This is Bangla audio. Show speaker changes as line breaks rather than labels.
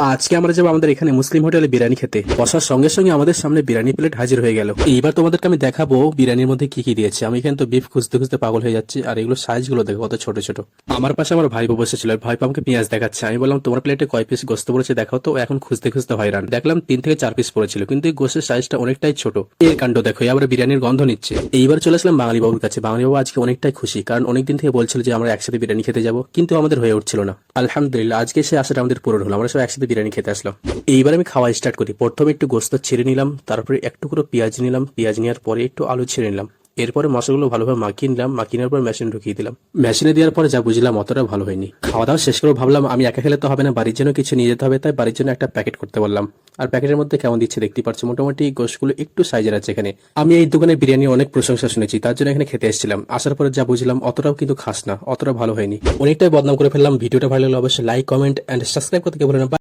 আজকে আমরা যাবো আমাদের এখানে মুসলিম হোটেলে বিরিয়ানি খেতে। বসার সঙ্গে সঙ্গে আমাদের সামনে বিরিয়ানি প্লেট হাজির হয়ে গেল। এইবার তোমাদেরকে আমি দেখাবো বিরিয়ানির মধ্যে কি কি দিয়েছে। আমি এখানে তো বিফ খুঁজতে খুঁজতে পাগল হয়ে যাচ্ছি, আর এগুলো সাইজ গুলো দেখো কত ছোট ছোট। আমার পাশে আমার ভাইপো বসেছিল, ভাইপো আমাকে পেঁয়াজ দেখাচ্ছে। আমি বললাম তোমার প্লেটে কয় পিস গোস্ত পড়েছে দেখাও তো। এখন খুঁজতে খুঁজতে হয়রান, দেখলাম 3 থেকে 4 পিস পড়েছিল, কিন্তু এই গোস্তের সাইজটা অনেকটাই ছোট। এর কাণ্ড দেখো, আবার বিরিয়ানির গন্ধ নিচ্ছে। এইবার চলে আসলাম বাঙালি বাবুর কাছে। বাঙালি বাবু আজকে অনেকটাই খুশি, কারণ অনেকদিন থেকে বলছিল যে আমরা একসাথে বিরিয়ানি খেতে যাবো, কিন্তু আমাদের হয়ে উঠছিল না। আলহামদুলিল্লাহ আজকে সে আশাটা আমাদের পূরণ হলো, আমরা সব একসাথে বিরিয়ানি খেতে আসলাম। এইবার আমি খাওয়া স্টার্ট করি। প্রথমে একটু গোস্ত ছেড়ে নিলাম, তারপরে একটু করে পেঁয়াজ নিলাম, পেঁয়াজ নেওয়ার পরে একটু আলু ছেড়ে নিলাম। এরপরে মশলাগুলো ভালোভাবে মাখিয়ে নিলাম, মাখিয়ে নেওয়ার পর মেশিনে ঢুকিয়ে দিলাম। মেশিনে দেওয়ার পরে যা বুঝলাম অতটা ভালো হয়নি। খাওয়া দাওয়া শেষ করে ভাবলাম আমি একা খেলে তো হবে না, বাড়ির জন্য কিছু নিয়ে যেতে হবে। তাই বাড়ির জন্য একটা প্যাকেট করতে বললাম। আর প্যাকেটের মধ্যে কেমন দিচ্ছে দেখতে পাচ্ছ, মোটামুটি গোশগুলো একটু সাইজের আছে। এখানে আমি এই দোকানের বিরিয়ানি অনেক প্রশংসা শুনেছি, তার জন্য এখানে খেতে এসেছিলাম। আসার পরে যা বুঝলাম অতটাও কিন্তু খাস না, অতটা ভালো হয়নি। অনেকটাই বদনাম করে ফেললাম। ভিডিওটা ভালো লাগলে অবশ্যই লাইক, কমেন্ট এন্ড সাবস্ক্রাইব করতে ভুলো না।